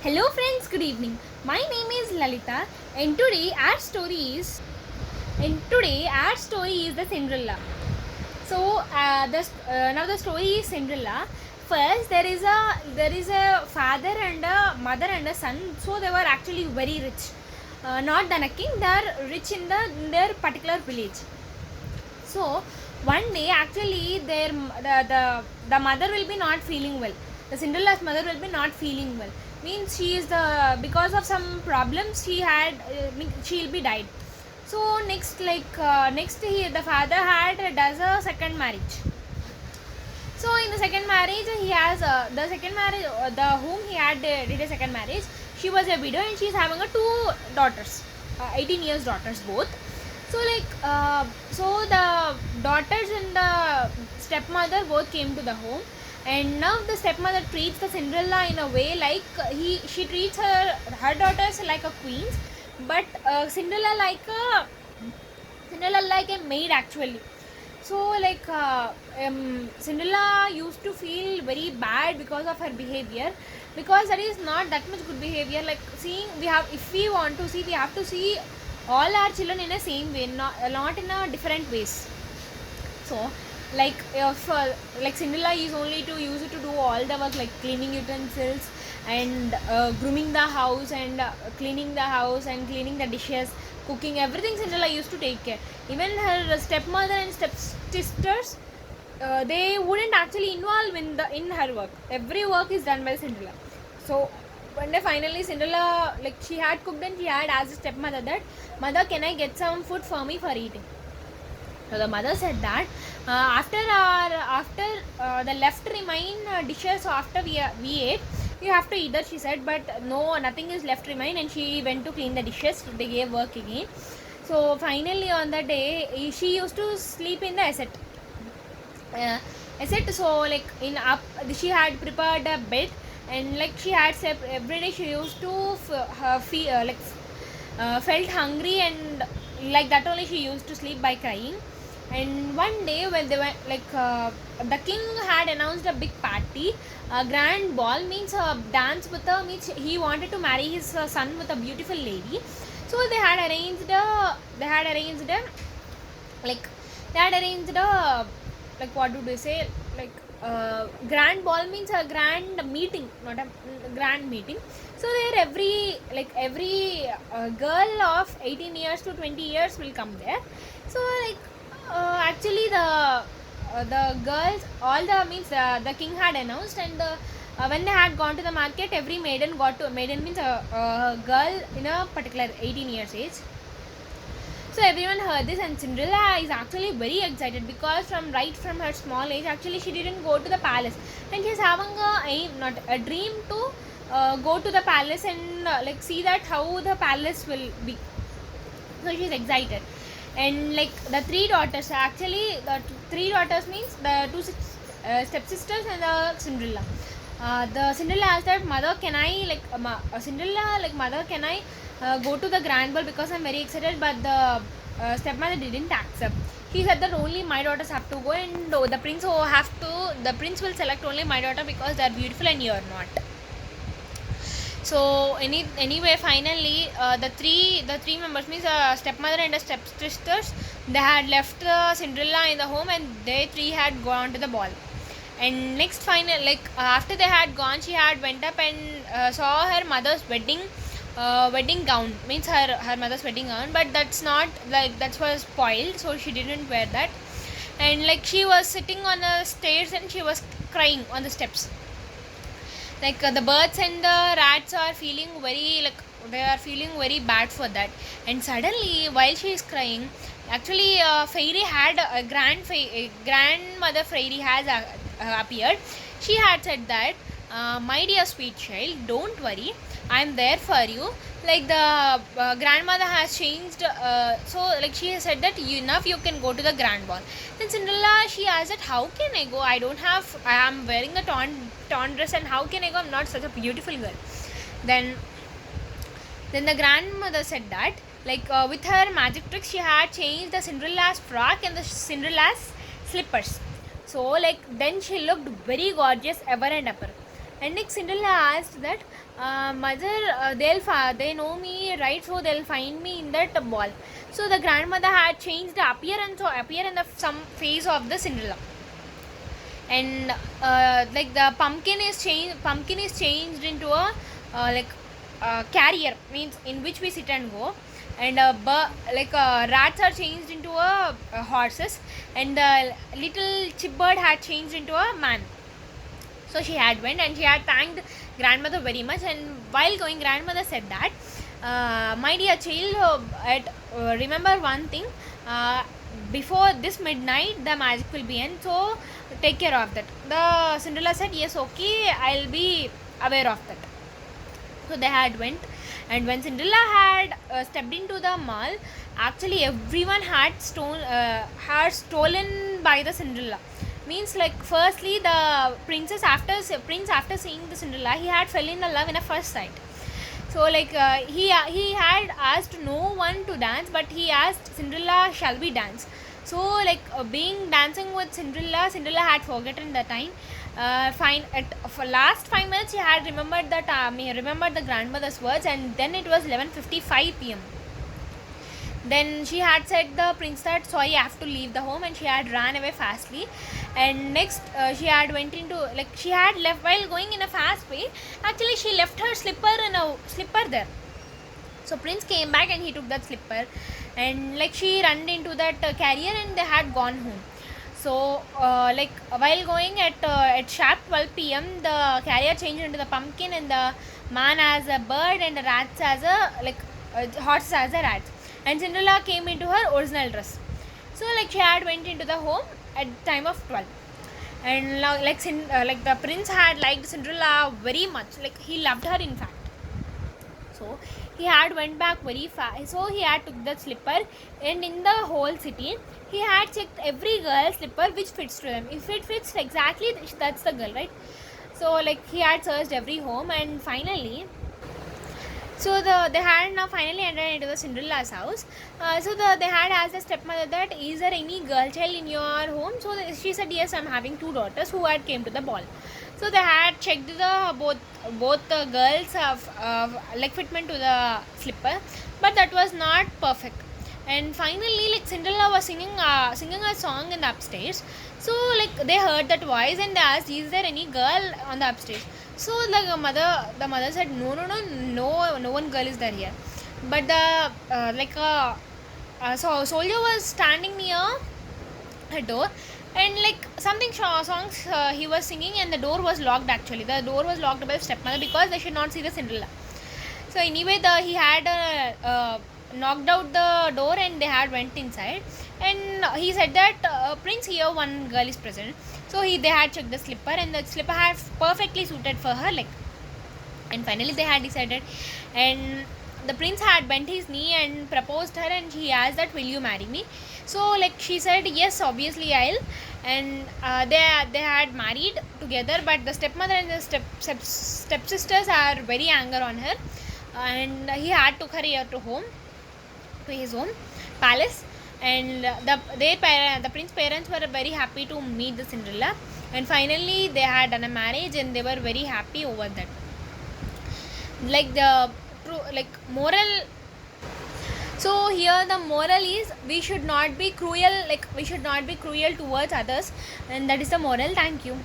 Hello friends, good evening. My name is Lalita and today our story is the Cinderella. So now the story is Cinderella. First there is a father and a mother and a son. So they were actually very rich. Not than a king, they are rich in their particular village. So one day actually the mother will be not feeling well. The Cinderella's mother will be not feeling well. Means she is the because of some problems she had. She'll be died. So next the father had does a second marriage. So in the second marriage he has the second marriage the whom he had did a second marriage. She was a widow and she is having a two daughters, 18 years daughters both. So so the daughters and the stepmother both came to the home, and now the stepmother treats the Cinderella in a way like she treats her daughters like a queen, but Cinderella like a maid actually. So Cinderella used to feel very bad because of her behavior, because that is not that much good behavior. Like seeing we have if we want to see, we have to see all our children in a same way, not in a different ways. So like if like Cinderella is only to use it to do all the work like cleaning utensils and grooming the house and cleaning the house and cleaning the dishes, cooking, everything Cinderella used to take care. Even her stepmother and stepsisters, they wouldn't actually involve in her work. Every work is done by Cinderella. So one day finally Cinderella, like she had cooked and she had asked the stepmother that, "Mother, can I get some food for me for eating?" So the mother said that after the left remain dishes, so after we ate, you have to eat that, she said. But no, nothing is left remain, and she went to clean the dishes. They gave work again. So finally on the day she used to sleep in the asset. So like in up she had prepared a bed, and like she had every day she used to felt hungry, and like that only she used to sleep by crying. And one day when they went the king had announced a big party, a grand ball, means a dance with a means he wanted to marry his son with a beautiful lady. So they had arranged a like they had arranged a like what do they say, like grand ball, means a grand meeting, not a grand meeting. So there every girl of 18 years to 20 years will come there. So actually the girls, all the means the king had announced, and when they had gone to the market, every maiden means a girl in a particular 18 years age. So everyone heard this, and Cinderella is actually very excited, because from her small age actually she didn't go to the palace, and she's having a aim, not a dream, to go to the palace and like see that how the palace will be. So she's excited. And like the three daughters, actually the three daughters means the two stepsisters and the Cinderella. The Cinderella asked that, "Mother, can I Cinderella, like, mother, can I go to the grand ball, because I'm very excited?" But the stepmother didn't accept. He said that only my daughters have to go, and the prince will select only my daughter because they're beautiful and you're not. So anyway finally the three members, means stepmother and the stepsisters, they had left Cinderella in the home, and they three had gone to the ball. And next final, after they had gone, she had went up and saw her mother's wedding gown, means her mother's wedding gown, but that's not, like, that was spoiled, so she didn't wear that. And like she was sitting on the stairs and she was crying on the steps. Like the birds and the rats are feeling very bad for that. And suddenly while she is crying, actually fairy had a grandmother fairy has appeared. She had said that, "My dear sweet child, don't worry, I'm there for you." Like the grandmother has changed, so like she has said that now you can go to the grand ball. Then Cinderella, she asked that, "How can I go? I am wearing a torn dress, and how can I go? I'm not such a beautiful girl." Then the grandmother said that, with her magic trick, she had changed the Cinderella's frock and the Cinderella's slippers. So then she looked very gorgeous ever and ever. And next Cinderella asked that, mother, they know me, right? So they'll find me in that ball. So the grandmother had changed the appear in the some face of the Cinderella. And like the pumpkin is changed into a carrier, means in which we sit and go. And rats are changed into horses, and the little chipbird had changed into a man. So she had went and she had thanked grandmother very much. And while going, grandmother said that, my dear child, remember one thing, before this midnight the magic will be end, so take care of that. The Cinderella said, yes, okay, I'll be aware of that. So they had went, and when Cinderella had stepped into the mall, actually everyone had stolen by the Cinderella. Means like, firstly the prince after seeing the Cinderella, he had fell in love in a first sight. So like he had asked no one to dance, but he asked Cinderella, shall we dance? So like being dancing with Cinderella had forgotten the time. For last 5 minutes he had remembered that he remembered the grandmother's words, and then it was 11:55 p.m. Then she had said the prince that, sorry, I have to leave the home, and she had ran away fastly. And next she had went into, like, she had left while going in a fast way. Actually she left her slipper there. So prince came back and he took that slipper, and like she ran into that carrier, and they had gone home. So like while going at sharp 12 p.m, the carrier changed into the pumpkin, and the man as a bird, and the rats as a horse as a rat. And Cinderella came into her original dress. So like she had went into the home at the time of 12. And like the prince had liked Cinderella very much, like he loved her in fact. So he had went back very fast. So he had took that slipper, and in the whole city he had checked every girl's slipper which fits to them. If it fits exactly, that's the girl, right? So like he had searched every home, and finally, so they had now finally entered into the Cinderella's house. They had asked the stepmother that, is there any girl child in your home? So she said, yes, I'm having 2 daughters who had came to the ball. So they had checked the both the girls like fitment to the slipper, but that was not perfect. And finally, like Cinderella was singing a song in the upstairs. So like they heard that voice, and they asked, is there any girl on the upstairs? So the mother said, no one girl is there here. But the soldier was standing near a door, and like something songs he was singing, and the door was locked. Actually the door was locked by the stepmother because they should not see the Cinderella. So anyway, he had knocked out the door, and they had went inside, and he said that, prince, here one girl is present. So they had checked the slipper, and the slipper had perfectly suited for her leg. And finally they had decided, and the prince had bent his knee and proposed her, and he asked that, will you marry me? So like she said, yes, obviously I'll. And they had married together, but the stepmother and the stepsisters are very angry on her, and he had took her here to his home palace. And the prince's parents were very happy to meet the Cinderella, and finally they had done a marriage, and they were very happy over that. Like the moral, so here the moral is, we should not be cruel towards others, and that is the moral. Thank you.